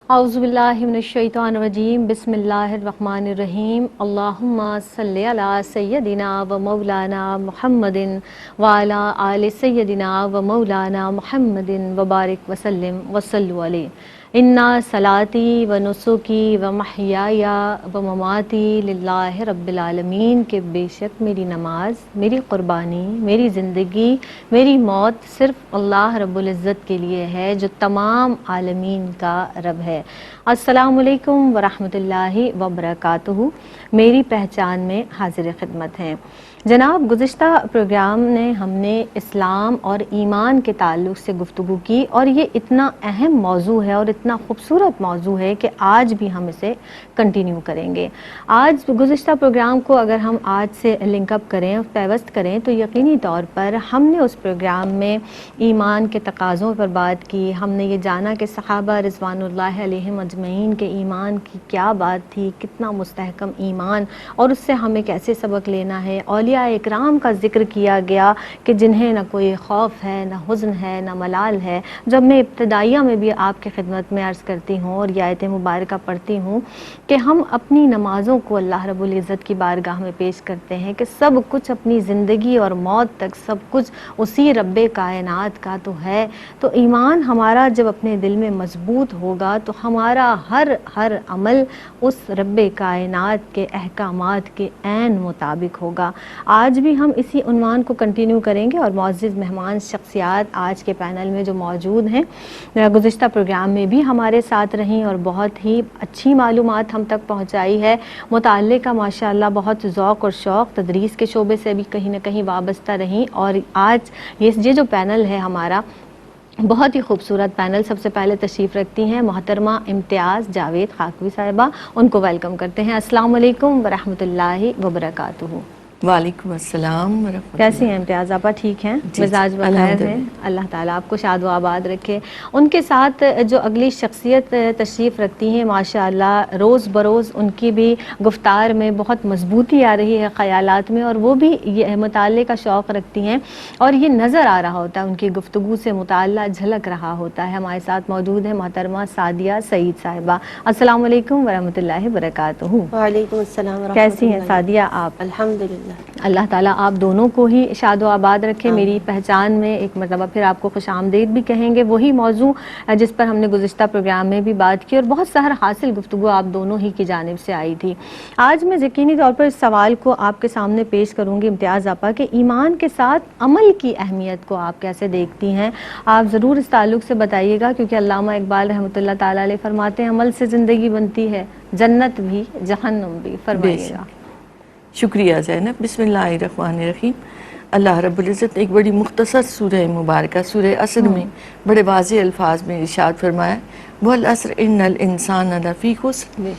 اعوذ باللہ من الشیطان الرجیم بسم اللہ الرحمن الرحیم اللہم صلی علی سیدنا و مولانا محمد وعلی آل سیدنا و مولانا محمد وبارک وسلم وصلوا علیہ انا صلاتی و نسکی و محیای و مماتی للہ رب العالمین کہ بے شک میری نماز، میری قربانی، میری زندگی، میری موت صرف اللہ رب العزت کے لیے ہے جو تمام عالمین کا رب ہے۔ السلام علیکم ورحمۃ اللہ وبرکاتہ۔ میری پہچان میں حاضر خدمت ہیں جناب۔ گزشتہ پروگرام نے ہم نے اسلام اور ایمان کے تعلق سے گفتگو کی، اور یہ اتنا اہم موضوع ہے اور اتنا خوبصورت موضوع ہے کہ آج بھی ہم اسے کنٹینیو کریں گے۔ آج گزشتہ پروگرام کو اگر ہم آج سے لنک اپ کریں، پیوست کریں، تو یقینی طور پر ہم نے اس پروگرام میں ایمان کے تقاضوں پر بات کی۔ ہم نے یہ جانا کہ صحابہ رضوان اللہ علیہم اجمعین کے ایمان کی کیا بات تھی، کتنا مستحکم ایمان، اور اس سے ہمیں کیسے سبق لینا ہے۔ اولیاء اکرام کا ذکر کیا گیا کہ جنہیں نہ کوئی خوف ہے، نہ حزن ہے، نہ ملال ہے۔ جب میں ابتدائیہ میں بھی آپ کی خدمت میں عرض کرتی ہوں اور یہ آیت مبارکہ پڑھتی ہوں کہ ہم اپنی نمازوں کو اللہ رب العزت کی بارگاہ میں پیش کرتے ہیں کہ سب کچھ اپنی زندگی اور موت تک سب کچھ اسی رب کائنات کا تو ہے، تو ایمان ہمارا جب اپنے دل میں مضبوط ہوگا تو ہمارا ہر عمل اس رب کائنات کے احکامات کے عین مطابق ہوگا۔ آج بھی ہم اسی عنوان کو کنٹینیو کریں گے، اور معزز مہمان شخصیات آج کے پینل میں جو موجود ہیں گزشتہ پروگرام میں بھی ہمارے ساتھ رہیں اور بہت ہی اچھی معلومات ہم تک پہنچائی ہے۔ متعلقہ ماشاءاللہ بہت ذوق اور شوق تدریس کے شعبے سے بھی کہیں نہ کہیں وابستہ رہیں، اور آج یہ جو پینل ہے ہمارا بہت ہی خوبصورت پینل، سب سے پہلے تشریف رکھتی ہیں محترمہ امتیاز جاوید خاکوی صاحبہ، ان کو ویلکم کرتے ہیں۔ السلام علیکم ورحمۃ اللہ وبرکاتہ۔ وعلیکم السلام ورحمۃ اللہ۔ کیسی ہیں امتیاز آپا؟ ٹھیک ہیں؟ مزاج بخیر ہے؟ اللہ تعالیٰ آپ کو شاد و آباد رکھے۔ ان کے ساتھ جو اگلی شخصیت تشریف رکھتی ہیں ماشاءاللہ روز بروز ان کی بھی گفتار میں بہت مضبوطی آ رہی ہے، خیالات میں، اور وہ بھی یہ مطالعے کا شوق رکھتی ہیں، اور یہ نظر آ رہا ہوتا ہے ان کی گفتگو سے مطالعہ جھلک رہا ہوتا ہے۔ ہمارے ساتھ موجود ہیں محترمہ سعدیہ سعید صاحبہ۔ السلام علیکم ورحمۃ اللہ وبرکاتہ۔ وعلیکم السلام ورحمۃ اللہ۔ کیسی ہیں سعدیہ آپ؟ الحمدللہ۔ اللہ تعالیٰ آپ دونوں کو ہی شاد و آباد رکھے۔ میری پہچان میں ایک مرتبہ پھر آپ کو خوش آمدید بھی کہیں گے، وہی موضوع جس پر ہم نے گزشتہ پروگرام میں بھی بات کی، اور بہت سحر حاصل گفتگو آپ دونوں ہی کی جانب سے آئی تھی۔ آج میں یقینی طور پر اس سوال کو آپ کے سامنے پیش کروں گی امتیاز آپا کہ ایمان کے ساتھ عمل کی اہمیت کو آپ کیسے دیکھتی ہیں؟ آپ ضرور اس تعلق سے بتائیے گا، کیونکہ علامہ اقبال رحمۃ اللہ تعالیٰ علیہ فرماتے ہیں عمل سے زندگی بنتی ہے، جنت بھی جہنم بھی۔ فرمائیے گا۔ شکریہ زینب۔ بسم اللہ الرحمن الرحیم۔ اللہ رب العزت نے ایک بڑی مختصر سورہ مبارکہ سورہ عصر میں بڑے واضح الفاظ میں ارشاد فرمایا وَالْعَصْرِ إِنَّ الْإِنسَانَ لَفِي خُسْرٍ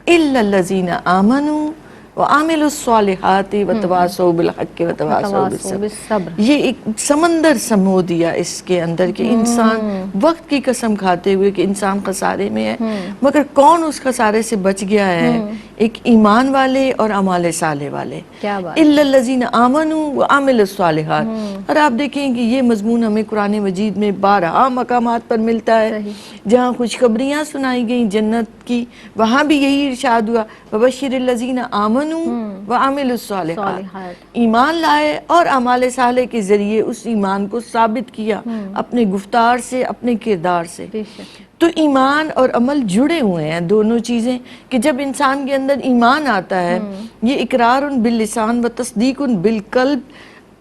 إِلَّا الَّذِينَ آمَنُوا وَعَمِلُوا الصَّالِحَاتِ وَتَوَاصَوْا بِالْحَقِّ وَتَوَاصَوْا بِالصَّبْرِ۔ یہ ایک سمندر سمو دیا اس کے اندر کہ انسان وقت کی قسم کھاتے ہوئے کہ انسان خسارے میں ہے، مگر کون اس خسارے سے بچ گیا ہے؟ ایک ایمان والے اور اعمال صالح والے۔ اِلَّا الَّذِينَ آمَنُوا وَعَمِلُوا الصَّالِحَاتِ۔ اور آپ دیکھیں کہ یہ مضمون ہمیں قرآن مجید میں بارہا مقامات پر ملتا ہے، جہاں خوشخبریاں سنائی گئیں جنت کی، وہاں بھی یہی ارشاد ہوا وَبَشِّرِ الَّذِينَ آمَنُوا وَعَمِلُوا الصَّالِحَاتِ۔ ایمان لائے اور اعمال صالح کے ذریعے اس ایمان کو ثابت کیا اپنے گفتار سے، اپنے کردار سے۔ تو ایمان اور عمل جڑے ہوئے ہیں دونوں چیزیں، کہ جب انسان کے اندر ایمان آتا ہے یہ اقرار باللسان و تصدیق بالقلب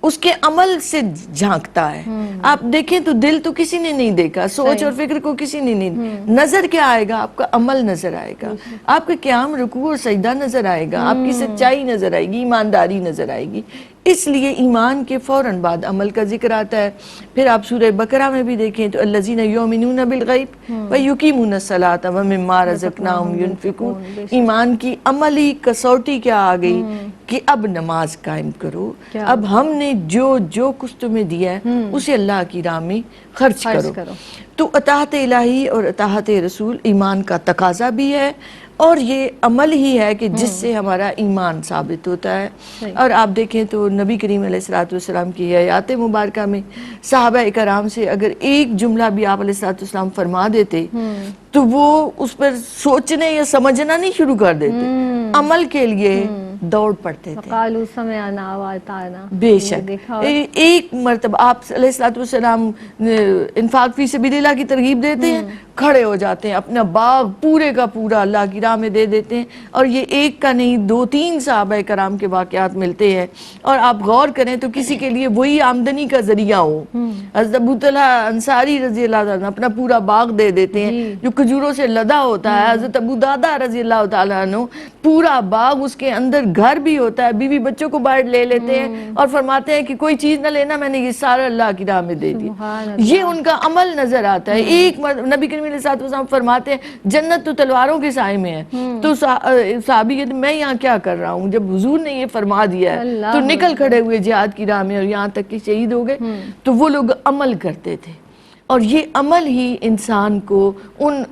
اس کے عمل سے جھانکتا ہے۔ آپ دیکھیں تو دل تو کسی نے نہیں دیکھا، سوچ اور فکر کو کسی نے نہیں، نظر کیا آئے گا؟ آپ کا عمل نظر آئے گا، آپ کا قیام رکوع اور سجدہ نظر آئے گا، آپ کی سچائی نظر آئے گی، ایمانداری نظر آئے گی۔ اس لیے ایمان کے فوراً بعد عمل کا ذکر آتا ہے۔ پھر آپ سورہ بقرہ میں بھی دیکھیں تو الذین یؤمنون بالغیب ویقیمون الصلاۃ ومما رزقناہم ینفقون۔ ایمان کی عملی کسوٹی کیا آ گئی کہ اب نماز قائم کرو، اب ہم نے جو کچھ تمہیں دیا ہے اسے اللہ کی راہ میں خرچ کرو۔ تو اطاعت الہی اور اطاعت رسول ایمان کا تقاضا بھی ہے، اور یہ عمل ہی ہے کہ جس سے ہمارا ایمان ثابت ہوتا ہے۔ اور آپ دیکھیں تو نبی کریم علیہ السلام کی حیات مبارکہ میں صحابہ کرام سے اگر ایک جملہ بھی آپ علیہ السلام فرما دیتے تو وہ اس پر سوچنے یا سمجھنا نہیں شروع کر دیتے، عمل کے لیے دوڑ پڑتے تھے۔ وقالوا سمعنا واطعنا، بے شک ایک مرتبہ آپ علیہ السلام انفاق فی سبیل اللہ کی ترغیب دیتے ہیں، کھڑے ہو جاتے ہیں، اپنا باغ پورے کا پورا اللہ کی راہ میں دے دیتے ہیں۔ اور یہ ایک کا نہیں 2-3 صحابہ کرام کے واقعات ملتے ہیں، اور آپ غور کریں تو کسی کے لیے وہی آمدنی کا ذریعہ ہو۔ حضرت ابو طلحہ انصاری رضی اللہ عنہ اپنا پورا باغ دے دیتے ہیں جو کھجوروں سے لدا ہوتا ہے۔ حضرت ابو درداء رضی اللہ تعالیٰ عنہ پورا باغ، اس کے اندر گھر بھی ہوتا ہے، بیوی بچوں کو باہر لے لیتے ہیں اور فرماتے ہیں کہ کوئی چیز نہ لینا، میں نے یہ سارا اللہ کی راہ میں دے دی۔ یہ ان کا عمل نظر آتا ہے۔ ایک نبی کریم علیہ السلام فرماتے ہیں جنت تو تلواروں کے سائے میں ہے، تو صحابی کہتے ہیں میں یہاں کیا کر رہا ہوں؟ جب حضور نے یہ فرما دیا ہے تو نکل کھڑے ہوئے جہاد کی راہ میں، اور یہاں تک کہ شہید ہو گئے۔ تو وہ لوگ عمل کرتے تھے، اور یہ عمل ہی انسان کو ان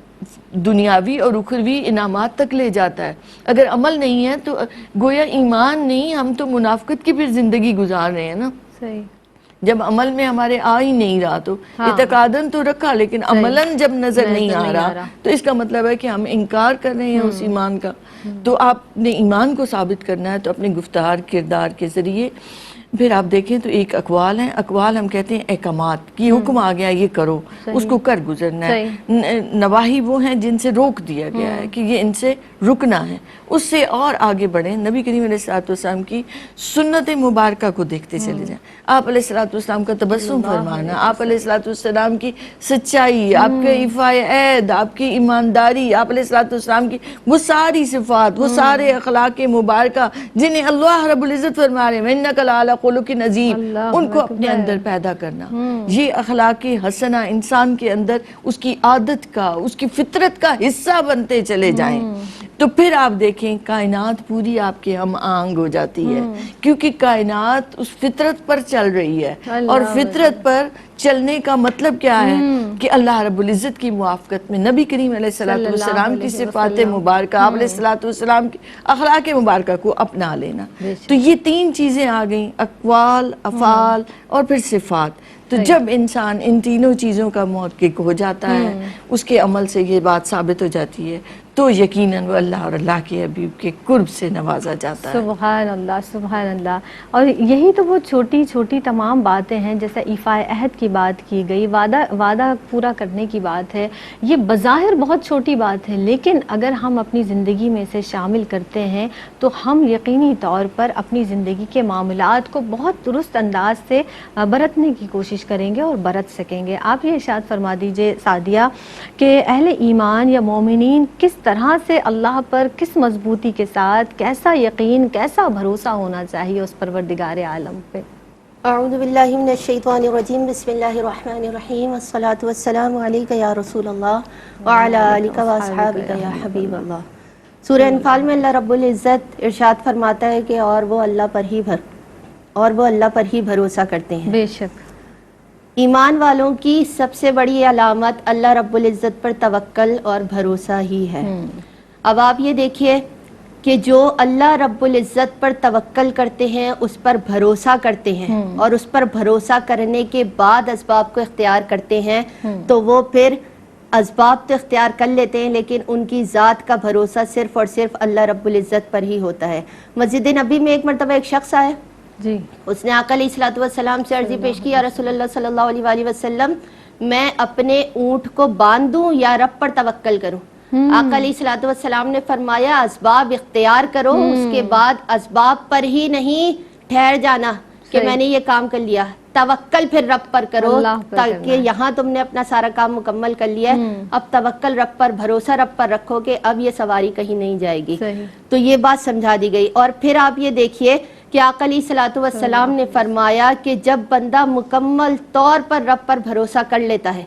دنیاوی اور اخروی انعامات تک لے جاتا ہے۔ اگر عمل نہیں ہے تو گویا ایمان نہیں، ہم تو منافقت کی پھر زندگی گزار رہے ہیں نا۔ صحیح، جب عمل میں ہمارے آ ہی نہیں رہا تو اعتقاداً تو رکھا لیکن عملاً جب نظر نہیں آ رہا تو اس کا مطلب ہے کہ ہم انکار کر رہے ہیں اس ایمان کا۔ تو آپ نے ایمان کو ثابت کرنا ہے تو اپنے گفتار کردار کے ذریعے۔ پھر آپ دیکھیں تو ایک اقوال ہیں، اقوال ہم کہتے ہیں احکامات کی، حکم آ گیا یہ کرو، اس کو کر گزرنا ہے۔ نواہی وہ ہیں جن سے روک دیا گیا ہے کہ یہ ان سے رکنا ہے، اس سے اور آگے بڑھیں۔ نبی کریم علیہ السلام کی سنت مبارکہ کو دیکھتے چلے جائیں، آپ علیہ السلام کا تبسم فرمانا، آپ علیہ السلام کی سچائی، آپ کے ایفائے عہد، آپ کی ایمانداری، آپ علیہ السلام کی وہ ساری صفات، وہ سارے اخلاق مبارکہ جنہیں اللہ رب العزت فرما رہے ہیں وَإِنَّكَ لَعَلَىٰ خُلُقٍ عَظِيمٍ، ان کو اپنے اندر پیدا کرنا۔ یہ اخلاق حسنہ انسان کے اندر اس کی عادت کا، اس کی فطرت کا حصہ بنتے چلے جائیں تو پھر آپ دیکھیں کائنات پوری آپ کے ہم آہنگ ہو جاتی ہے، کیونکہ کائنات اس فطرت پر چل رہی ہے، اور فطرت پر چلنے کا مطلب کیا ہے کہ اللہ رب العزت کی موافقت میں نبی کریم علیہ السلام کی صفات مبارکہ، آپ علیہ السلام کی اخلاق مبارکہ کو اپنا لینا۔ تو یہ 3 چیزیں آ گئیں، اقوال، افعال اور پھر صفات۔ تو جب انسان ان تینوں چیزوں کا محقق ہو جاتا ہے، اس کے عمل سے یہ بات ثابت ہو جاتی ہے تو یقیناً وہ اللہ اور اللہ کے حبیب کے قرب سے نوازا جاتا ہے۔ سبحان اللہ، سبحان اللہ۔ اور یہی تو وہ چھوٹی چھوٹی تمام باتیں ہیں، جیسے ایفائے عہد کی بات کی گئی، وعدہ پورا کرنے کی بات ہے، یہ بظاہر بہت چھوٹی بات ہے، لیکن اگر ہم اپنی زندگی میں اسے شامل کرتے ہیں تو ہم یقینی طور پر اپنی زندگی کے معاملات کو بہت درست انداز سے برتنے کی کوشش کریں گے اور برت سکیں گے۔ آپ یہ ارشاد فرما دیجئے سعدیہ کہ اہل ایمان یا مومنین کس طرح سے اللہ پر کس مضبوطی کے ساتھ، کیسا یقین، کیسا بھروسہ ہونا چاہیے اس پروردگار عالم پہ؟ اعوذ باللہ من الشیطان الرجیم، بسم اللہ الرحمن الرحیم، والصلاة والسلام علیک یا رسول اللہ وعلی آلک واصحابک یا حبیب اللہ۔ سورہ انفال میں اللہ رب العزت ارشاد فرماتا ہے کہ اور وہ اللہ پر ہی بھروسہ کرتے ہیں۔ بے شک ایمان والوں کی سب سے بڑی علامت اللہ رب العزت پر توکل اور بھروسہ ہی ہے۔ اب آپ یہ دیکھیے کہ جو اللہ رب العزت پر توکل کرتے ہیں، اس پر بھروسہ کرتے ہیں، اور اس پر بھروسہ کرنے کے بعد اسباب کو اختیار کرتے ہیں، تو وہ پھر اسباب تو اختیار کر لیتے ہیں لیکن ان کی ذات کا بھروسہ صرف اور صرف اللہ رب العزت پر ہی ہوتا ہے۔ مسجد نبی میں ایک مرتبہ ایک شخص آیا، جی، اس نے آقا علیہ الصلوۃ والسلام سے عرضی پیش کی، یا رسول اللہ صلی اللہ علیہ وآلہ وسلم، میں اپنے اونٹ کو باندھ دوں یا رب پر توکل کروں؟ آقا علیہ الصلوۃ والسلام نے فرمایا اسباب اختیار کرو، اس کے بعد اسباب پر ہی نہیں ٹھہر جانا کہ میں نے یہ کام کر لیا، توکل پھر رب پر کرو، تاکہ یہاں تم نے اپنا سارا کام مکمل کر لیا ہے، اب توکل رب پر، بھروسہ رب پر رکھو کہ اب یہ سواری کہیں نہیں جائے گی۔ تو یہ بات سمجھا دی گئی۔ اور پھر آپ یہ دیکھیے کہ آقا علیہ الصلوۃ والسلام نے فرمایا کہ جب بندہ مکمل طور پر رب پر بھروسہ کر لیتا ہے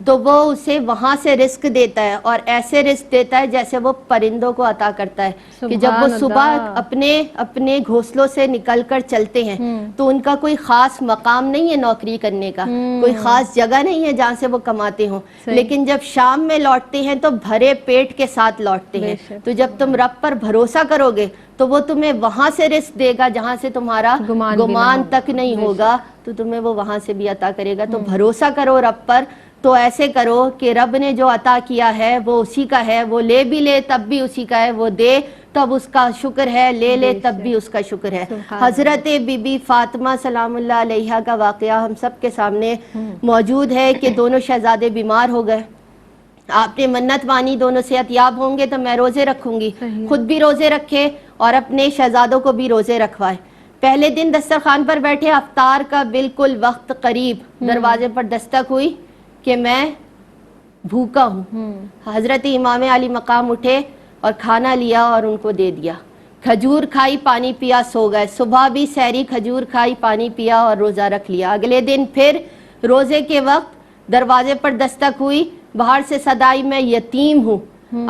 تو وہ اسے وہاں سے رزق دیتا ہے، اور ایسے رزق دیتا ہے جیسے وہ پرندوں کو عطا کرتا ہے کہ جب وہ صبح اپنے گھونسلوں سے نکل کر چلتے ہیں تو ان کا کوئی خاص مقام نہیں ہے نوکری کرنے کا، کوئی خاص جگہ نہیں ہے جہاں سے وہ کماتے ہوں، لیکن جب شام میں لوٹتے ہیں تو بھرے پیٹ کے ساتھ لوٹتے ہیں۔ تو جب تم رب پر بھروسہ کرو گے تو وہ تمہیں وہاں سے رزق دے گا جہاں سے تمہارا گمان تک نہیں ہوگا، تو تمہیں وہ وہاں سے بھی عطا کرے گا۔ تو بھروسہ کرو رب پر، تو ایسے کرو کہ رب نے جو عطا کیا ہے وہ اسی کا ہے، وہ لے بھی لے تب بھی اسی کا ہے، وہ دے تب اس کا شکر ہے، لے لے تب بھی اس کا شکر ہے۔ حضرت بی بی فاطمہ سلام اللہ علیہا کا واقعہ ہم سب کے سامنے موجود ہے کہ دونوں شہزادے بیمار ہو گئے، آپ نے منت مانی دونوں صحت یاب ہوں گے تو میں روزے رکھوں گی، خود بھی روزے رکھے اور اپنے شہزادوں کو بھی روزے رکھوائے۔ پہلے دن دسترخوان پر بیٹھے، افطار کا بالکل وقت قریب، دروازے پر دستک ہوئی کہ میں بھوکا ہوں۔ حضرت امام علی مقام اٹھے اور کھانا لیا اور ان کو دے دیا، کھجور کھائی، پانی پیا، سو گئے۔ صبح بھی سحری کھجور کھائی، پانی پیا اور روزہ رکھ لیا۔ اگلے دن پھر روزے کے وقت دروازے پر دستک ہوئی، باہر سے صدا آئی میں یتیم ہوں۔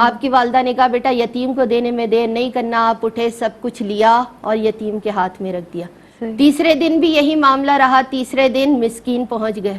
آپ کی والدہ نے کہا بیٹا یتیم کو دینے میں دیر نہیں کرنا، آپ اٹھے سب کچھ لیا اور یتیم کے ہاتھ میں رکھ دیا۔ تیسرے دن بھی یہی معاملہ رہا، تیسرے دن مسکین پہنچ گئے،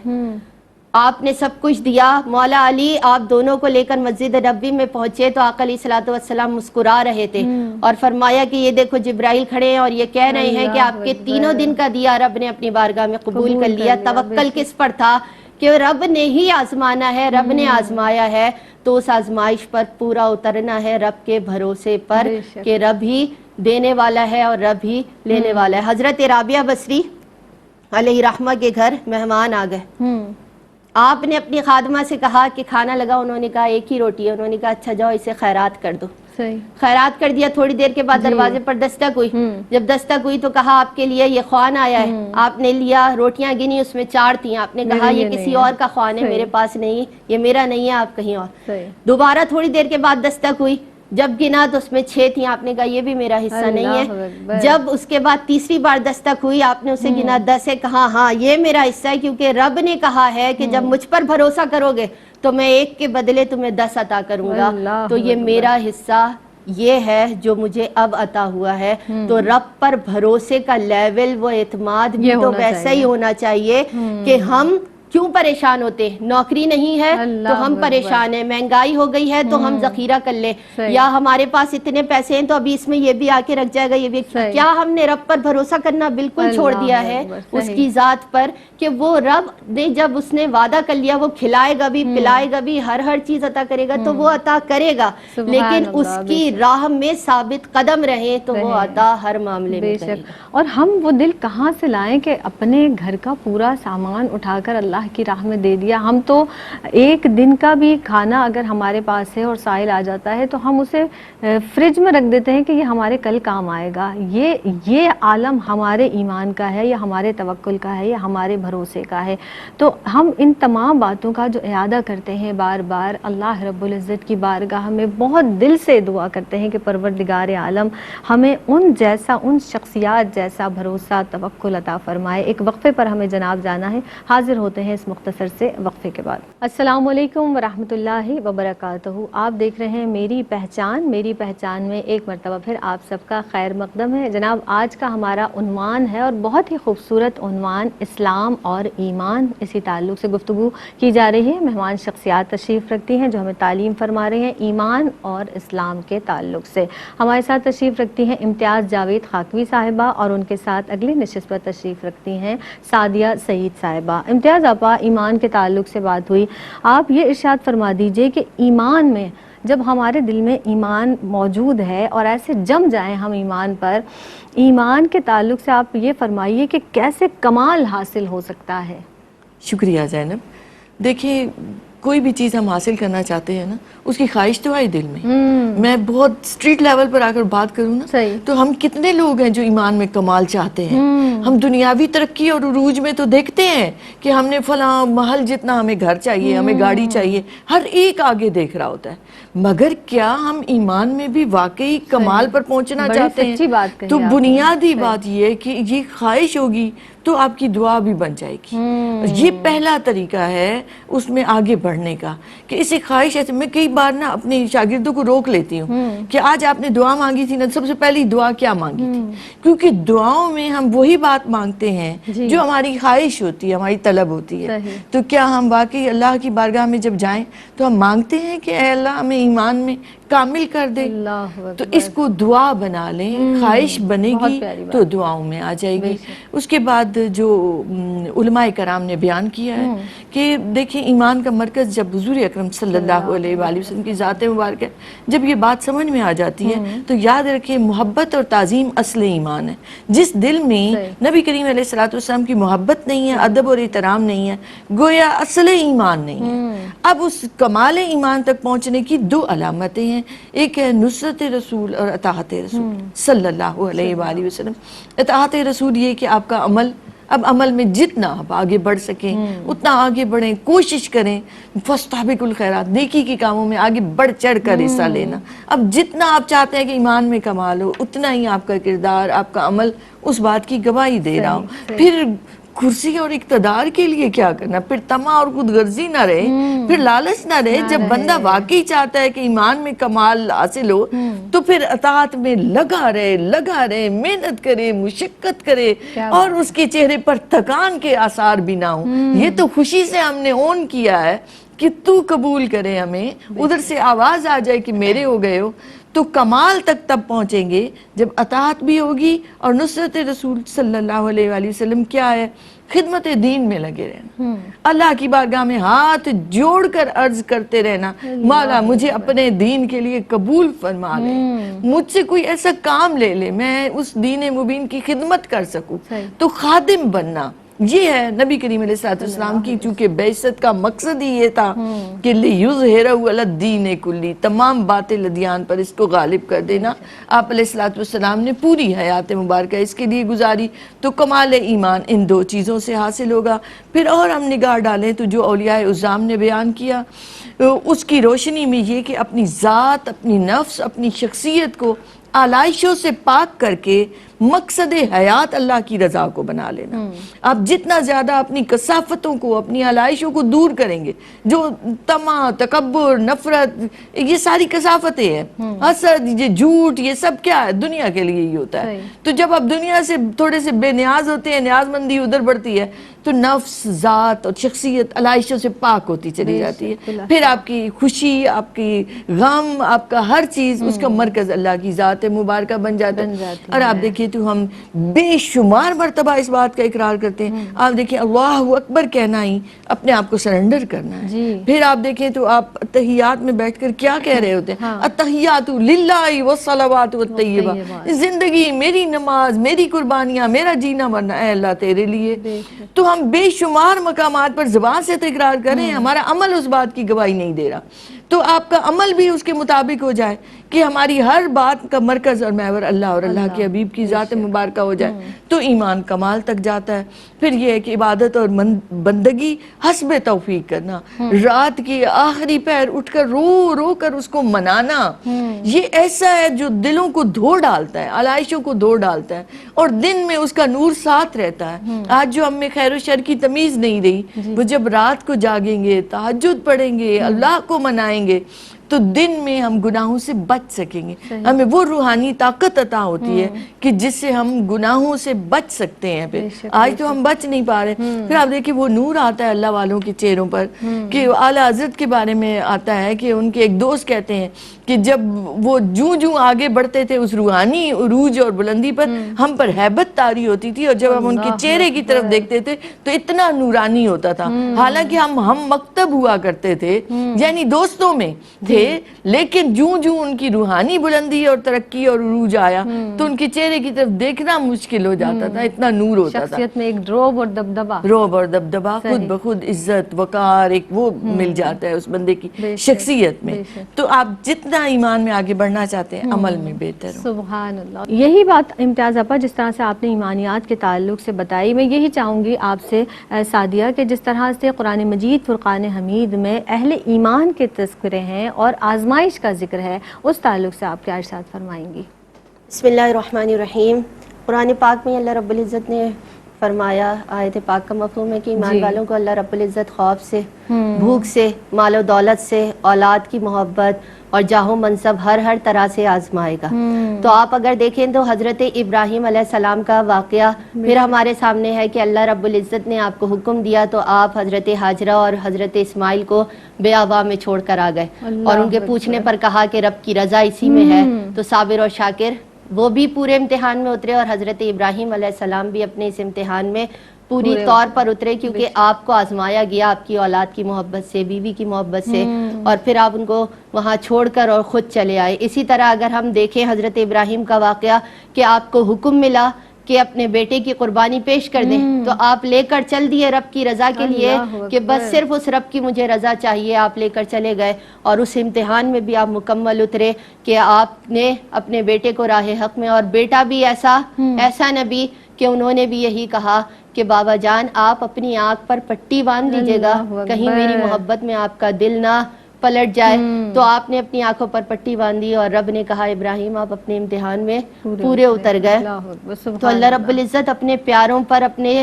آپ نے سب کچھ دیا۔ مولا علی آپ دونوں کو لے کر مسجد نبوی میں پہنچے تو آقا علیہ الصلوۃ والسلام مسکرا رہے تھے اور فرمایا کہ یہ دیکھو جبرائیل کھڑے ہیں اور یہ کہہ رہے ہیں کہ آپ کے تینوں دن کا دیا رب نے اپنی بارگاہ میں قبول کر لیا۔ توکل کس پر تھا کہ رب نے ہی آزمانا ہے، رب نے آزمایا ہے تو اس آزمائش پر پورا اترنا ہے، رب کے بھروسے پر کہ رب ہی دینے والا ہے اور رب ہی لینے والا ہے۔ حضرت رابعہ بصری علیہ رحمہ کے گھر مہمان آ گئے، آپ نے اپنی خادمہ سے کہا کہ کھانا لگا، انہوں نے کہا ایک ہی روٹی ہے، انہوں نے کہا اچھا جاؤ اسے خیرات کر دو۔ خیرات کر دیا۔ تھوڑی دیر کے بعد دروازے پر دستک ہوئی، جب دستک ہوئی تو کہا آپ کے لیے یہ خوان آیا ہے۔ آپ نے لیا، روٹیاں گنی، اس میں 4 تھیں، آپ نے کہا یہ کسی اور کا خوان ہے، میرے پاس نہیں، یہ میرا نہیں ہے، آپ کہیں اور۔ دوبارہ تھوڑی دیر کے بعد دستک ہوئی، جب گنا تو اس میں 6 تھیں، آپ نے کہا یہ بھی میرا حصہ نہیں ہے۔ جب اس کے بعد تیسری بار دستک ہوئی، آپ نے اسے گنا 10 ہے، کہا ہاں یہ میرا حصہ ہے کیونکہ رب نے کہا ہے کہ جب مجھ پر بھروسہ کرو گے تو میں 1 کے بدلے تمہیں 10 عطا کروں گا، تو یہ میرا حصہ یہ ہے جو مجھے اب عطا ہوا ہے۔ تو رب پر بھروسے کا لیول، وہ اعتماد بھی تو ویسا ہی ہونا چاہیے کہ ہم کیوں پریشان ہوتے ہیں؟ نوکری نہیں ہے تو ہم پریشان ہیں، مہنگائی ہو گئی ہے تو ہم ذخیرہ کر لیں، یا ہمارے پاس اتنے پیسے ہیں تو ابھی اس میں یہ بھی آ کے رکھ جائے گا، یہ بھی۔ کیا ہم نے رب پر بھروسہ کرنا بالکل چھوڑ دیا ہے اس کی ذات پر کہ وہ رب نے جب اس نے وعدہ کر لیا وہ کھلائے گا بھی، پلائے گا بھی، ہر چیز عطا کرے گا، تو وہ عطا کرے گا، لیکن اس کی راہ میں ثابت قدم رہے تو وہ عطا ہر معاملے میں کرے گا۔ اور ہم وہ دل کہاں سے لائیں کہ اپنے گھر کا پورا سامان اٹھا کر اللہ کی راہ میں دے دیا؟ ہم تو ایک دن کا بھی کھانا اگر ہمارے پاس ہے اور سائل آ جاتا ہے تو ہم اسے فریج میں رکھ دیتے ہیں کہ یہ ہمارے کل کام آئے گا۔ یہ عالم ہمارے ایمان کا ہے، یہ ہمارے توکل کا ہے، یہ ہمارے بھروسے کا ہے۔ تو ہم ان تمام باتوں کا جو اعادہ کرتے ہیں بار بار اللہ رب العزت کی بارگاہ میں بہت دل سے دعا کرتے ہیں کہ پروردگار عالم ہمیں ان شخصیات جیسا بھروسہ توکل عطا فرمائے۔ ایک وقفے پر ہمیں جناب جانا ہے، حاضر ہوتے ہیں اس مختصر سے وقفے کے بعد۔ السلام علیکم ورحمۃ اللہ وبرکاتہ۔ آپ دیکھ رہے ہیں میری پہچان میں ایک مرتبہ پھر آپ سب کا خیر مقدم ہے۔ جناب آج کا ہمارا عنوان ہے اور بہت ہی خوبصورت عنوان اسلام اور ایمان، اسی تعلق سے گفتگو کی جا رہی ہے۔ مہمان شخصیات تشریف رکھتی ہیں جو ہمیں تعلیم فرما رہے ہیں ایمان اور اسلام کے تعلق سے۔ ہمارے ساتھ تشریف رکھتی ہیں امتیاز جاوید خاکوی صاحبہ اور ان کے ساتھ اگلی نشست پر تشریف رکھتی ہیں سعدیہ سعید صاحبہ۔ امتیاز آپا، ایمان کے تعلق سے بات ہوئی، آپ یہ ارشاد فرما دیجئے کہ ایمان میں جب ہمارے دل میں ایمان موجود ہے اور ایسے جم جائیں ہم ایمان پر، ایمان کے تعلق سے آپ یہ فرمائیے کہ کیسے کمال حاصل ہو سکتا ہے؟ شکریہ زینب۔ دیکھیں کوئی بھی چیز ہم حاصل کرنا چاہتے ہیں نا، اس کی خواہش تو آئی دل میں. میں بہت اسٹریٹ لیول پر آ کر بات کروں نا، صحیح. تو ہم کتنے لوگ ہیں جو ایمان میں کمال چاہتے ہیں. ہم دنیاوی ترقی اور عروج میں تو دیکھتے ہیں کہ ہم نے فلاں محل جتنا ہمیں گھر چاہیے، ہمیں گاڑی چاہیے، ہر ایک آگے دیکھ رہا ہوتا ہے. مگر کیا ہم ایمان میں بھی واقعی کمال پر پہنچنا بڑی چاہتے سچی ہیں؟ بات کہی تو آپ نے. بنیادی بات یہ ہے کہ یہ خواہش ہوگی تو آپ کی دعا بھی بن جائے گی. یہ پہلا طریقہ ہے اس میں آگے بڑھنے کا، کہ اسے خواہش ایسے. میں کئی بار نا اپنے شاگردوں کو روک لیتی ہوں کہ آج آپ نے دعا مانگی تھی نا، سب سے پہلی دعا کیا مانگی تھی؟ کیونکہ دعاؤں میں ہم وہی بات مانگتے ہیں جی. جو ہماری خواہش ہوتی ہے، ہماری طلب ہوتی ہے. صحیح. تو کیا ہم واقعی اللہ کی بارگاہ میں جب جائیں تو ہم مانگتے ہیں کہ اے اللہ ہمیں ایمان میں کامل کر دے؟ اللہ تو اکبر. اس کو دعا بنا لیں، خواہش بنے بہت گی پیاری تو بات. دعاؤں میں آ جائے گی. بے شک. اس کے بعد جو علماء کرام نے بیان کیا ہے کہ دیکھیں ایمان کا مرکز جب حضور اکرم صلی اللہ علیہ وآلہ وسلم کی ذات مبارک ہے، جب یہ بات سمجھ میں آ جاتی ہے تو یاد رکھیں محبت اور تعظیم اصل ایمان ہے. جس دل میں صحیح. نبی کریم علیہ السلام کی محبت نہیں ہے، ادب اور احترام نہیں ہے، گویا اصل ایمان نہیں ہے. اب اس کمال ایمان تک پہنچنے کی دو علامتیں ہیں. ایک ہے نصرت رسول اور اطاعت رسول صلی اللہ علیہ وآلہ وسلم. اطاعت رسول یہ کہ آپ کا عمل، اب عمل میں جتنا آپ آگے بڑھ سکیں اتنا آگے بڑھیں، کوشش کریں. فاستبقوا الخیرات، نیکی کے کاموں میں آگے بڑھ چڑھ کر حصہ لینا. اب جتنا آپ چاہتے ہیں کہ ایمان میں کمال ہو، اتنا ہی آپ کا کردار، آپ کا عمل اس بات کی گواہی دے رہا ہو. پھر کرسی اور اقتدار کے لیے کیا کرنا، پھر طمع اور خود غرضی نہ رہے، پھر لالچ نہ رہے. جب بندہ واقعی چاہتا ہے کہ ایمان میں کمال حاصل ہو تو پھر اطاعت میں لگا رہے، محنت کرے، مشقت کرے، اور اس کے چہرے پر تھکان کے آثار بھی نہ ہوں. یہ تو خوشی سے ہم نے اون کیا ہے کہ تو قبول کرے ہمیں. ادھر سے آواز آ جائے کہ میرے ہو گئے ہو. تو کمال تک تب پہنچیں گے جب اطاعت بھی ہوگی اور نصرت رسول صلی اللہ علیہ وآلہ وسلم کیا ہے، خدمت دین میں لگے رہنا. اللہ کی بارگاہ میں ہاتھ جوڑ کر عرض کرتے رہنا، مولا مجھے اپنے دین کے لیے قبول فرما لے، مجھ سے کوئی ایسا کام لے لے میں اس دین مبین کی خدمت کر سکوں. تو خادم بننا یہ ہے نبی کریم علیہ السلام کی، چونکہ بعثت کا مقصد ہی یہ تھا کہ لِیُظْہِرَهُ عَلَى الدِّینِ کُلِّ، تمام باطل ادیان پر اس کو غالب کر دینا. آپ علیہ السلام نے پوری حیات مبارکہ اس کے لیے گزاری. تو کمال ایمان ان دو چیزوں سے حاصل ہوگا. پھر اور ہم نگاہ ڈالیں تو جو اولیاء عظام نے بیان کیا اس کی روشنی میں یہ کہ اپنی ذات، اپنی نفس، اپنی شخصیت کو آلائشوں سے پاک کر کے مقصد حیات اللہ کی رضا کو بنا لینا. آپ جتنا زیادہ اپنی کثافتوں کو، اپنی آلائشوں کو دور کریں گے، جو طمع، تکبر، نفرت، یہ ساری کثافتیں ہیں، حسد، یہ جھوٹ، یہ سب کیا ہے؟ دنیا کے لیے ہی ہوتا ہے. تو جب آپ دنیا سے تھوڑے سے بے نیاز ہوتے ہیں، نیاز مندی ادھر بڑھتی ہے، تو نفس، ذات اور شخصیت آلائشوں سے پاک ہوتی چلی جاتی ہے. پھر آپ کی خوشی، آپ کی غم، آپ کا ہر چیز اس کا مرکز اللہ کی ذات مبارکہ بن جاتا ہے. اور آپ دیکھیں تو ہم بے شمار مرتبہ اس بات کا اقرار کرتے ہیں. آپ دیکھیں اللہ اکبر کہنا ہی اپنے آپ کو سرنڈر کرنا ہے. پھر آپ دیکھیں تو آپ تحیات میں بیٹھ کر کیا کہہ رہے ہوتے ہیں؟ التحیات للہ والصلوات والطیبات، زندگی میری، نماز میری، قربانیاں میرا، جینا مرنا اے اللہ تیرے لیے. تو ہم بے شمار مقامات پر زبان سے تکرار کریں، ہمارا عمل اس بات کی گواہی نہیں دے رہا. تو آپ کا عمل بھی اس کے مطابق ہو جائے کہ ہماری ہر بات کا مرکز اور محور اللہ اور اللہ کے حبیب کی ذات مبارکہ ہو جائے تو ایمان کمال تک جاتا ہے. پھر یہ ہے کہ عبادت اور بندگی حسب توفیق کرنا، رات کی آخری پہر اٹھ کر رو رو کر اس کو منانا، یہ ایسا ہے جو دلوں کو دھو ڈالتا ہے، علائشوں کو دھو ڈالتا ہے، اور دن میں اس کا نور ساتھ رہتا ہے. آج جو ہم میں خیر و شر کی تمیز نہیں رہی، وہ جب رات کو جاگیں گے، تہجد پڑھیں گے، اللہ کو منائیں گے، تو دن میں ہم گناہوں سے بچ سکیں گے. ہمیں وہ روحانی طاقت عطا ہوتی ہے کہ جس سے ہم گناہوں سے بچ سکتے ہیں. پھر آج تو ہم بچ نہیں پا رہے. پھر آپ دیکھیں وہ نور آتا ہے اللہ والوں کے چہروں پر، کہ اعلیٰ حضرت کے بارے میں آتا ہے کہ ان کے ایک دوست کہتے ہیں کہ جب وہ جوں آگے بڑھتے تھے اس روحانی عروج اور بلندی پر ہم پر ہیبت طاری ہوتی تھی، اور جب ہم ان کے چہرے کی طرف دیکھتے تھے تو اتنا نورانی ہوتا تھا. حالانکہ ہم مکتب ہوا کرتے تھے، یعنی دوستوں میں تھے، لیکن جوں ان کی روحانی بلندی اور ترقی اور عروج آیا تو ان کے چہرے کی طرف دیکھنا مشکل ہو جاتا تھا، اتنا نور ہوتا تھا. شخصیت میں ایک روب اور دبدبا، روب اور دبدبا، خود بخود عزت وقار ایک وہ مل جاتا ہے اس بندے کی شخصیت میں. تو آپ جتنا ایمان میں آگے بڑھنا چاہتے ہیں عمل میں بہتر ہو. سبحان اللہ. یہی بات امتیاز آپا جس طرح سے آپ نے ایمانیات کے تعلق سے بتائی، میں یہی چاہوں گی آپ سے سعدیہ کہ جس طرح سے قرآن مجید فرقان حمید میں اہل ایمان کے تذکرے ہیں اور آزمائش کا ذکر ہے، اس تعلق سے آپ کیا ارشاد فرمائیں گی؟ بسم اللہ الرحمن الرحیم. قرآن پاک میں اللہ رب العزت نے فرمایا، آیت پاک کا مفہوم ہے کہ ایمان والوں کو اللہ رب العزت خوف سے، بھوک سے، مال و دولت سے، اولاد کی محبت اور جاہ و منصب ہر طرح سے آزمائے گا. تو آپ اگر دیکھیں تو حضرت ابراہیم علیہ السلام کا واقعہ پھر ہمارے سامنے ہے کہ اللہ رب العزت نے آپ کو حکم دیا تو آپ حضرت ہاجرہ اور حضرت اسماعیل کو بیاباں میں چھوڑ کر آ گئے، اور ان کے پوچھنے پر کہا کہ رب کی رضا اسی میں ہے. تو صابر اور شاکر وہ بھی پورے امتحان میں اترے، اور حضرت ابراہیم علیہ السلام بھی اپنے اس امتحان میں پوری طور پر اترے، کیونکہ آپ کو آزمایا گیا آپ کی اولاد کی محبت سے، بیوی کی محبت سے، اور پھر آپ ان کو وہاں چھوڑ کر اور خود چلے آئے. اسی طرح اگر ہم دیکھیں حضرت ابراہیم کا واقعہ کہ آپ کو حکم ملا کہ اپنے بیٹے کی قربانی پیش کر دیں، تو آپ لے کر چل دیے رب کی رضا کے لیے کہ بس صرف اس رب کی مجھے رضا چاہیے. آپ لے کر چلے گئے، اور اس امتحان میں بھی آپ مکمل اترے کہ آپ نے اپنے بیٹے کو راہ حق میں، اور بیٹا بھی ایسا نبی کہ انہوں نے بھی یہی کہا کہ بابا جان آپ اپنی آنکھ پر پٹی باندھ دیجیے گا، کہیں میری محبت میں آپ کا دل نہ پلٹ جائے. تو آپ نے اپنی آنکھوں پر پٹی باندھی، اور رب نے کہا ابراہیم آپ اپنے امتحان میں پورے اتر گئے. تو اللہ رب العزت اپنے پیاروں پر، اپنے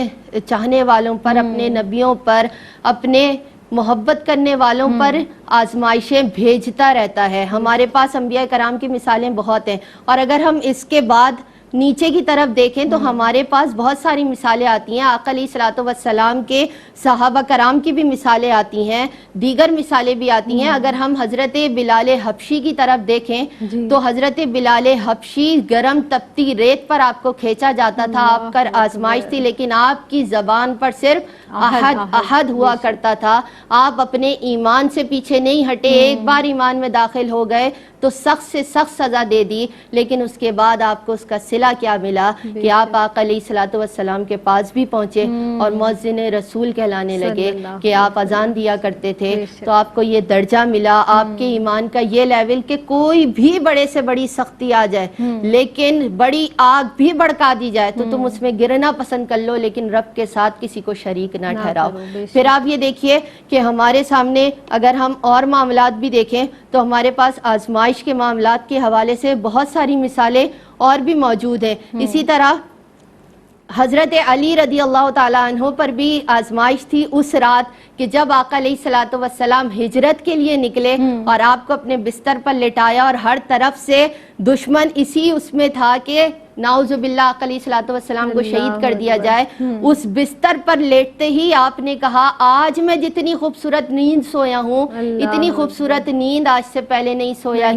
چاہنے والوں پر، اپنے نبیوں پر، اپنے محبت کرنے والوں پر آزمائشیں بھیجتا رہتا ہے. ہمارے پاس انبیاء کرام کی مثالیں بہت ہیں، اور اگر ہم اس کے بعد نیچے کی طرف دیکھیں تو ہمارے پاس بہت ساری مثالیں آتی ہیں. آقا علیہ الصلوۃ والسلام کے صحابہ کرام کی بھی مثالیں آتی ہیں، دیگر مثالیں بھی آتی ہیں. اگر ہم حضرت بلال حبشی کی طرف دیکھیں تو حضرت بلال حبشی گرم تپتی ریت پر آپ کو کھینچا جاتا تھا، آپ پر آزمائش تھی، لیکن آپ کی زبان پر صرف احد ہوا کرتا تھا. آپ اپنے ایمان سے پیچھے نہیں ہٹے. ایک بار ایمان میں داخل ہو گئے تو سخت سے سخت سزا دے دی، لیکن اس کے بعد آپ کو اس کا صلہ کیا ملا کہ آپ آقا علیہ الصلوۃ والسلام کے پاس بھی پہنچے اور مؤذن رسول کہلانے لگے کہ آپ اذان دیا کرتے تھے. تو آپ کو یہ درجہ ملا، آپ کے ایمان کا یہ لیول کہ کوئی بھی بڑے سے بڑی سختی آ جائے، لیکن بڑی آگ بھی بڑکا دی جائے تو تم اس میں گرنا پسند کر لو، لیکن رب کے ساتھ کسی کو شریک نہ ٹھہراؤ. پھر آپ یہ دیکھیے کہ ہمارے سامنے اگر ہم اور معاملات بھی دیکھیں تو ہمارے پاس آزمائش کے معاملات کے حوالے سے بہت ساری مثالیں اور بھی موجود ہیں. اسی طرح حضرت علی رضی اللہ تعالیٰ عنہ پر بھی آزمائش تھی اس رات کہ جب آقا علیہ الصلوۃ والسلام ہجرت کے لیے نکلے اور آپ کو اپنے بستر پر لٹایا، اور ہر طرف سے دشمن اسی اس میں تھا کہ نعوذ باللہ آقا علیہ الصلوۃ والسلام کو شہید کر دیا جائے. اس بستر پر لیٹتے ہی آپ نے کہا آج میں جتنی خوبصورت نیند سویا ہوں اتنی خوبصورت نیند آج سے پہلے نہیں سویا.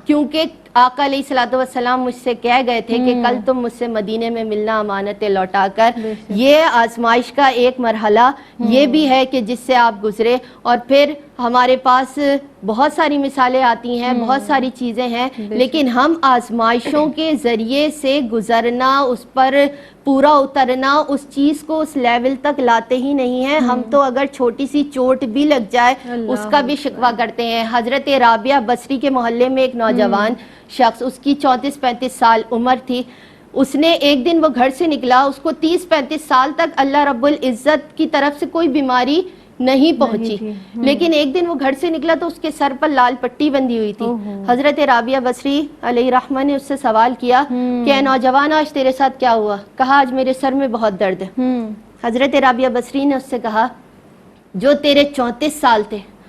کیونکہ آقا علیہ الصلوۃ والسلام مجھ سے کہہ گئے تھے کہ کل تم مجھ سے مدینے میں ملنا امانتیں لوٹا کر. یہ آزمائش کا ایک مرحلہ یہ بھی ہے کہ جس سے آپ گزرے. اور پھر ہمارے پاس بہت ساری مثالیں آتی ہیں، بہت ساری چیزیں ہیں، لیکن ہم آزمائشوں کے ذریعے سے گزرنا، اس پر پورا اترنا، اس چیز کو اس لیول تک لاتے ہی نہیں ہیں. ہم تو اگر چھوٹی سی چوٹ بھی لگ جائے اس کا بھی شکوہ کرتے ہیں. حضرت رابعہ بصری کے محلے میں ایک نوجوان شخص، اس کی 34-35 سال عمر تھی. اس نے ایک دن وہ گھر سے نکلا، اس کو 30-35 سال تک اللہ رب العزت کی طرف سے کوئی بیماری نہیں پہنچی، لیکن ایک دن وہ گھر سے نکلا تو اس کے سر پر لال پٹی بندھی ہوئی تھی. حضرت رابعہ بصری علیہ رحمہ نے اس سے سوال کیا کہ اے نوجوان آج تیرے ساتھ کیا ہوا؟ کہا آج میرے سر میں بہت درد ہے. حضرت رابعہ بصری نے اس سے کہا جو تیرے 34 سال تھے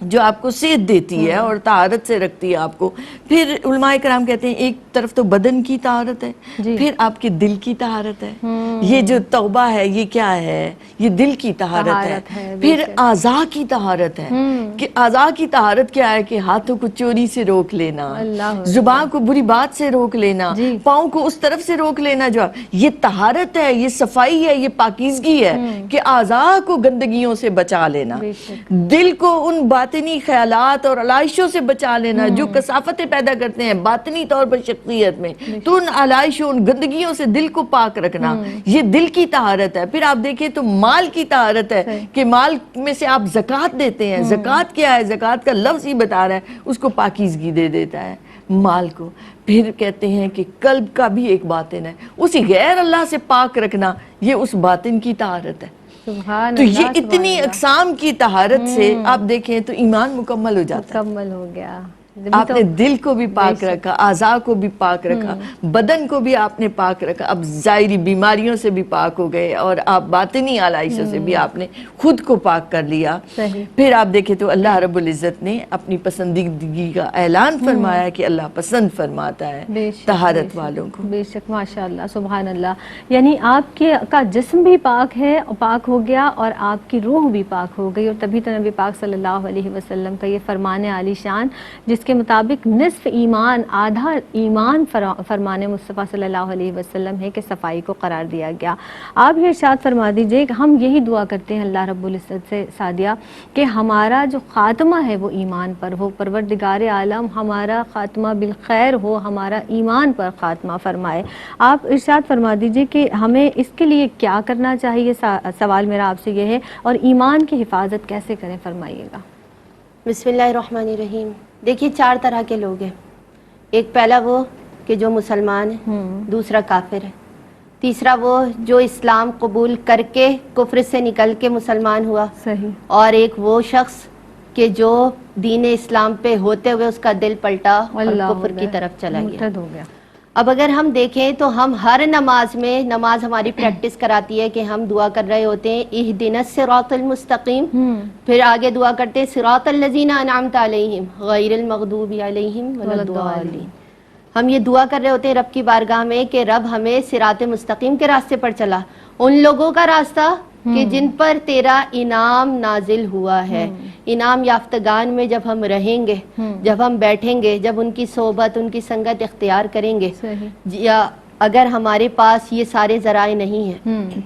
جو آپ کو صحت دیتی ہے اور طہارت سے رکھتی ہے آپ کو. پھر علماء کرام کہتے ہیں ایک طرف تو بدن کی طہارت ہے, پھر آپ کے دل کی طہارت ہے. یہ جو توبہ ہے یہ کیا ہے؟ یہ دل کی طہارت ہے. پھر اعضاء کی طہارت ہے کہ اعضاء کی طہارت کیا ہے کہ ہاتھوں کو چوری سے روک لینا, زبان کو بری بات سے روک لینا, پاؤں کو اس طرف سے روک لینا. جو یہ طہارت ہے, یہ صفائی ہے, یہ پاکیزگی ہے کہ اعضاء کو گندگیوں سے بچا لینا, دل کو ان باطنی خیالات اور علائشوں سے بچا لینا جو کثافتیں پیدا کرتے ہیں باطنی طور پر شخصیت میں. تو ان علائشوں, ان گندگیوں سے دل کو پاک رکھنا, یہ دل کی طہارت ہے. پھر آپ دیکھیں تو مال کی طہارت ہے کہ مال میں سے آپ زکوٰۃ دیتے ہیں. زکوٰۃ کیا ہے؟ زکوٰۃ کا لفظ ہی بتا رہا ہے, اس کو پاکیزگی دے دیتا ہے مال کو. پھر کہتے ہیں کہ قلب کا بھی ایک باطن ہے, اسی غیر اللہ سے پاک رکھنا, یہ اس باطن کی طہارت ہے. تو یہ اتنی اقسام کی طہارت سے آپ دیکھیں تو ایمان مکمل ہو جاتا ہے. مکمل ہو گیا. آپ نے دل کو بھی پاک رکھا, اعضاء کو بھی پاک رکھا, بدن کو بھی آپ نے پاک رکھا, اب ظاہری بیماریوں سے بھی پاک ہو گئے اور آپ باطنی علائشوں سے بھی آپ نے خود کو پاک کر لیا. پھر آپ دیکھیں تو اللہ رب العزت نے اپنی پسندیدگی کا اعلان فرمایا کہ اللہ پسند فرماتا ہے طہارت والوں کو. بے شک, ماشاء اللہ, سبحان اللہ. یعنی آپ کے کا جسم بھی پاک ہے, پاک ہو گیا, اور آپ کی روح بھی پاک ہو گئی. اور تبھی تو نبی پاک صلی اللہ علیہ وسلم کا یہ فرمان عالی شان جس کے مطابق نصف ایمان, آدھا ایمان فرمان مصطفیٰ صلی اللہ علیہ وسلم ہے کہ صفائی کو قرار دیا گیا. آپ یہ ارشاد فرما دیجئے کہ ہم یہی دعا کرتے ہیں اللہ رب العزت سے سعدیہ کہ ہمارا جو خاتمہ ہے وہ ایمان پر ہو. پروردگار عالم ہمارا خاتمہ بالخیر ہو, ہمارا ایمان پر خاتمہ فرمائے. آپ ارشاد فرما دیجئے کہ ہمیں اس کے لیے کیا کرنا چاہیے. سوال میرا آپ سے یہ ہے, اور ایمان کی حفاظت کیسے کریں, فرمائیے گا. بسم اللہ الرحمن الرحیم. دیکھیے 4 طرح کے لوگ ہیں. ایک پہلا وہ کہ جو مسلمان ہے, دوسرا کافر ہے, تیسرا وہ جو اسلام قبول کر کے کفر سے نکل کے مسلمان ہوا, اور ایک وہ شخص کہ جو دین اسلام پہ ہوتے ہوئے اس کا دل پلٹا اور کفر کی طرف چلا گیا. اب اگر ہم دیکھیں تو ہم ہر نماز میں, نماز ہماری پریکٹس کراتی ہے کہ ہم دعا کر رہے ہوتے ہیں اہدنا الصراط المستقیم, پھر آگے دعا کرتے ہیں صراط الذین انعمت علیہم غیر المغضوب علیہم ولا الضالین. ہم یہ دعا کر رہے ہوتے ہیں رب کی بارگاہ میں کہ رب ہمیں صراط مستقیم کے راستے پر چلا, ان لوگوں کا راستہ کہ جن پر تیرا انعام نازل ہوا ہے. انعام یافتگان میں جب ہم رہیں گے, جب ہم بیٹھیں گے, جب ان کی صحبت, ان کی سنگت اختیار کریں گے, یا اگر ہمارے پاس یہ سارے ذرائع نہیں ہیں,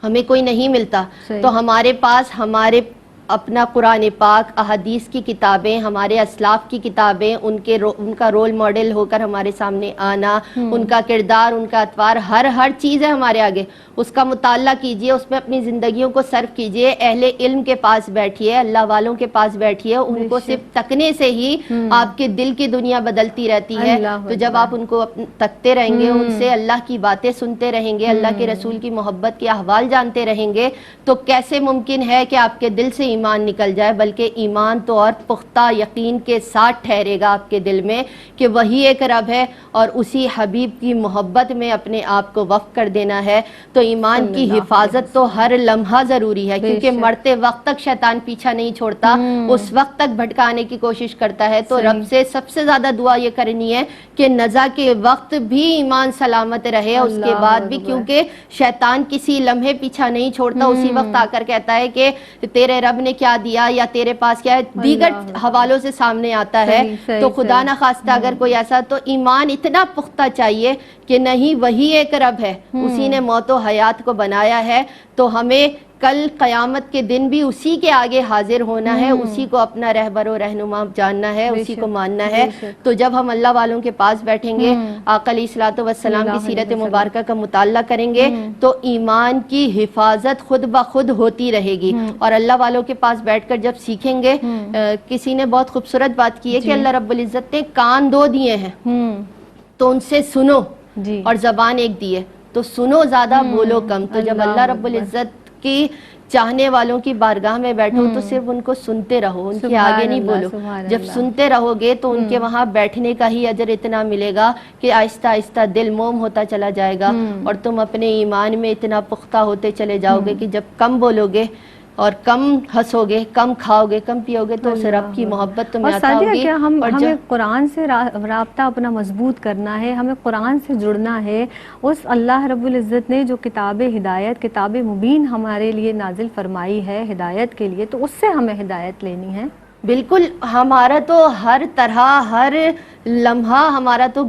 ہمیں کوئی نہیں ملتا, تو ہمارے پاس ہمارے اپنا قرآن پاک, احادیث کی کتابیں, ہمارے اسلاف کی کتابیں, ان کا رول ماڈل ہو کر ہمارے سامنے آنا, ان کا کردار, ان کا اطوار, ہر چیز ہے ہمارے آگے. اس کا مطالعہ کیجئے, اس میں اپنی زندگیوں کو صرف کیجئے. اہل علم کے پاس بیٹھیے, اللہ والوں کے پاس بیٹھیے, ان کو صرف تکنے سے ہی آپ کے دل کی دنیا بدلتی رہتی ہے. تو جب آپ ان کو تکتے رہیں گے, ان سے اللہ کی باتیں سنتے رہیں گے, اللہ کے رسول کی محبت کے احوال جانتے رہیں گے, تو کیسے ممکن ہے کہ آپ کے دل سے ایمان نکل جائے, بلکہ ایمان تو اور پختہ یقین کے ساتھ ٹھہرے گا آپ کے دل میں کہ وہی ایک رب ہے, اور اسی حبیب کی محبت میں اپنے آپ کو وقف کر دینا ہے. تو ایمان کی حفاظت تو ہر لمحہ ضروری ہے, کیونکہ مرتے وقت تک شیطان پیچھا نہیں چھوڑتا, اس وقت تک بھٹکانے کی کوشش کرتا ہے. تو رب سے سب سے زیادہ دعا یہ کرنی ہے کہ نزا کے وقت بھی ایمان سلامت رہے, اس کے بعد بھی, کیونکہ شیطان کسی لمحے پیچھا نہیں چھوڑتا. اسی وقت آ کر کہتا ہے کہ تیرے رب نے کیا دیا یا تیرے پاس کیا ہے, دیگر حوالوں سے سامنے آتا ہے. تو خدا نہ خواستہ اگر کوئی ایسا, تو ایمان اتنا پختہ چاہیے کہ نہیں وہی ایک رب ہے, اسی نے موت و حیات کو بنایا ہے, تو ہمیں کل قیامت کے دن بھی اسی کے آگے حاضر ہونا ہے, اسی کو اپنا رہبر و رہنما جاننا ہے, اسی کو ماننا ہے. تو جب ہم اللہ والوں کے پاس بیٹھیں گے, آقا علیہ الصلوۃ والسلام کی سیرت مبارکہ کا مطالعہ کریں گے, تو ایمان کی حفاظت خود بخود ہوتی رہے گی. اور اللہ والوں کے پاس بیٹھ کر جب سیکھیں گے, کسی نے بہت خوبصورت بات کی ہے کہ اللہ رب العزت نے کان 2 دیے ہیں, تو ان سے سنو, اور زبان 1 دی ہے, تو سنو زیادہ بولو کم. تو جب اللہ رب العزت کی چاہنے والوں کی بارگاہ میں بیٹھو, تو صرف ان کو سنتے رہو, ان کے آگے نہیں بولو. جب سنتے رہو گے تو ان کے وہاں بیٹھنے کا ہی اجر اتنا ملے گا کہ آہستہ آہستہ دل موم ہوتا چلا جائے گا, اور تم اپنے ایمان میں اتنا پختہ ہوتے چلے جاؤ گے کہ جب کم بولو گے, اور کم ہنسو گے، کم کھاؤ گے، کم پیو گے تو اس رب کی محبت تمہیں اور عطا سعدیہ ہوگی. کہ اور ہمیں قرآن سے رابطہ اپنا مضبوط کرنا ہے، ہمیں قرآن سے جڑنا ہے. اس اللہ رب العزت نے جو کتاب ہدایت، کتاب مبین ہمارے لیے نازل فرمائی ہے ہدایت کے لیے، تو اس سے ہمیں ہدایت لینی ہے. بالکل، ہمارا تو ہر طرح ہر لمحہ ہمارا تو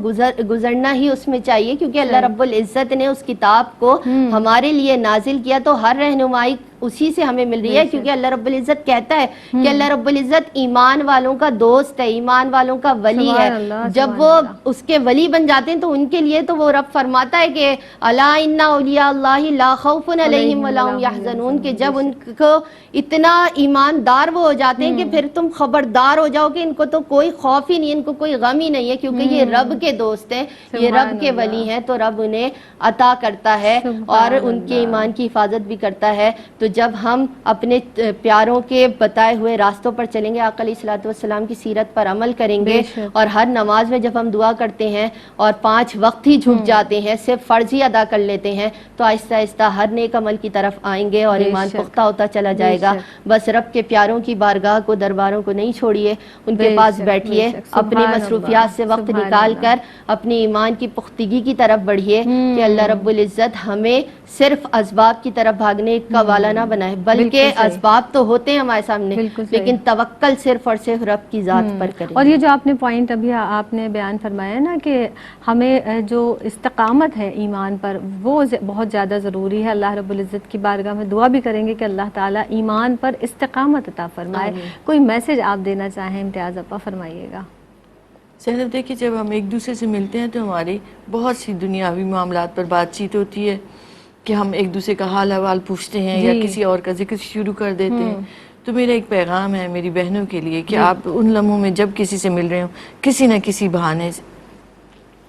گزرنا ہی اس میں چاہیے، کیونکہ اللہ رب العزت نے اس کتاب کو ہمارے لیے نازل کیا، تو ہر رہنمائی اسی سے ہمیں مل رہی ہے. کیونکہ اللہ رب العزت کہتا ہے کہ اللہ رب العزت ایمان والوں کا دوست ہے، ایمان والوں کا ولی ہے. سبحان اللہ، جب سبحان وہ اللہ. اس کے ولی بن جاتے ہیں تو ان کے لیے تو وہ رب فرماتا ہے کہ الا ان اولیاء اللہ لا خوف علیہم ولا هم یحزنون، کہ جب ان کو اتنا ایماندار وہ ہو جاتے ہیں کہ پھر تم خبردار ہو جاؤ کہ ان کو تو کوئی خوف ہی نہیں، ان کو کوئی غم ہی نہیں ہے، کیونکہ یہ رب کے دوست ہیں، یہ رب کے ولی ہیں، تو رب انہیں عطا کرتا ہے اور ان کے ایمان کی حفاظت بھی کرتا ہے. تو جب ہم اپنے پیاروں کے بتائے ہوئے راستوں پر چلیں گے، آقا علیہ الصلوۃ والسلام کی سیرت پر عمل کریں گے، اور ہر نماز میں جب ہم دعا کرتے ہیں اور 5 وقت ہی جھک جاتے ہیں، صرف فرض ہی ادا کر لیتے ہیں، تو آہستہ آہستہ ہر نیک عمل کی طرف آئیں گے اور ایمان پختہ ہوتا چلا جائے گا. بس رب کے پیاروں کی بارگاہ کو، درباروں کو نہیں چھوڑیے، ان کے پاس بیٹھیے، اپنی مصروفیات سے وقت نکال کر اپنی ایمان کی پختگی کی طرف بڑھیے، کہ اللہ رب العزت ہمیں صرف اسباب کی طرف بھاگنے کا والا نہ بنائے، بلکہ اسباب تو ہوتے ہیں ہمارے سامنے، لیکن توکل صرف اور صرف رب کی ذات پر کریں. اور یہ جو آپ نے پوائنٹ ابھی آپ نے بیان فرمایا نا کہ ہمیں جو استقامت ہے ایمان پر، وہ بہت زیادہ ضروری ہے. اللہ رب العزت کی بارگاہ میں دعا بھی کریں گے کہ اللہ تعالیٰ ایمان پر استقامت عطا فرمائے. کوئی میسج آپ دینا چاہیں امتیاز اپا، فرمائیے گا. زینب دیکھیے، جب ہم ایک دوسرے سے ملتے ہیں تو ہماری بہت سی دنیاوی معاملات پر بات چیت ہوتی ہے، کہ ہم ایک دوسرے کا حال احوال پوچھتے ہیں یا کسی اور کا ذکر شروع کر دیتے ہیں. تو میرا ایک پیغام ہے میری بہنوں کے لیے کہ آپ ان لمحوں میں جب کسی سے مل رہے ہوں، کسی نہ کسی بہانے سے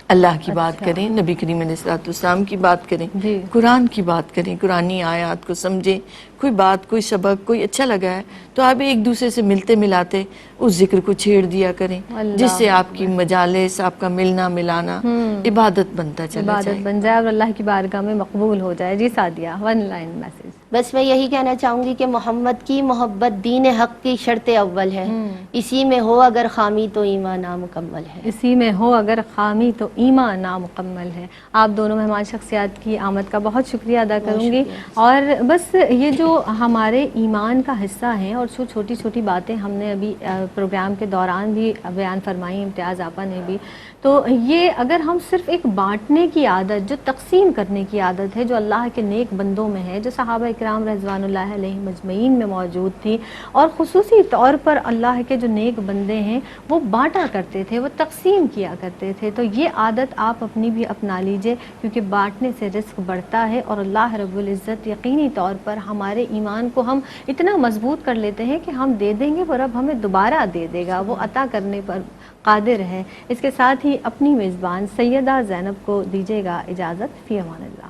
اللہ کی بات کریں، نبی کریم علیہ الصلوۃ والسلام کی بات کریں، قرآن کی بات کریں، قرآنی آیات کو سمجھیں. کوئی بات، کوئی سبق، کوئی اچھا لگا ہے تو آپ ایک دوسرے سے ملتے ملاتے اس ذکر کو چھیڑ دیا کریں، جس سے آپ کی مجالس، آپ کا ملنا ملانا عبادت بنتا چلا جائے، عبادت بن جائے اور اللہ کی بارگاہ میں مقبول ہو جائے. جی سعدیہ، 1 لائن میسج. بس میں یہی کہنا چاہوں گی کہ محمد کی محبت دین حق کی شرط اول ہے، اسی میں ہو اگر خامی تو ایمان نامکمل ہے. اسی میں ہو اگر خامی تو ایمان نامکمل ہے. آپ دونوں مہمان شخصیات کی آمد کا بہت شکریہ ادا کروں گی. اور بس یہ جو ہمارے ایمان کا حصہ ہیں اور جو چھوٹی چھوٹی باتیں ہم نے ابھی پروگرام کے دوران بھی بیان فرمائی امتیاز آپا نے بھی، تو یہ اگر ہم صرف ایک بانٹنے کی عادت، جو تقسیم کرنے کی عادت ہے، جو اللہ کے نیک بندوں میں ہے، جو صحابہ کرام رضوان اللہ علیہم اجمعین میں موجود تھی، اور خصوصی طور پر اللہ کے جو نیک بندے ہیں وہ بانٹا کرتے تھے، وہ تقسیم کیا کرتے تھے، تو یہ عادت آپ اپنی بھی اپنا لیجئے، کیونکہ بانٹنے سے رزق بڑھتا ہے. اور اللہ رب العزت یقینی طور پر ہمارے ایمان کو ہم اتنا مضبوط کر لیتے ہیں کہ ہم دے دیں گے، وہ رب ہمیں دوبارہ دے دے گا، وہ عطا کرنے پر قادر ہے. اس کے ساتھ ہی اپنی میزبان سیدہ زینب کو دیجیے گا اجازت. فی امان اللہ.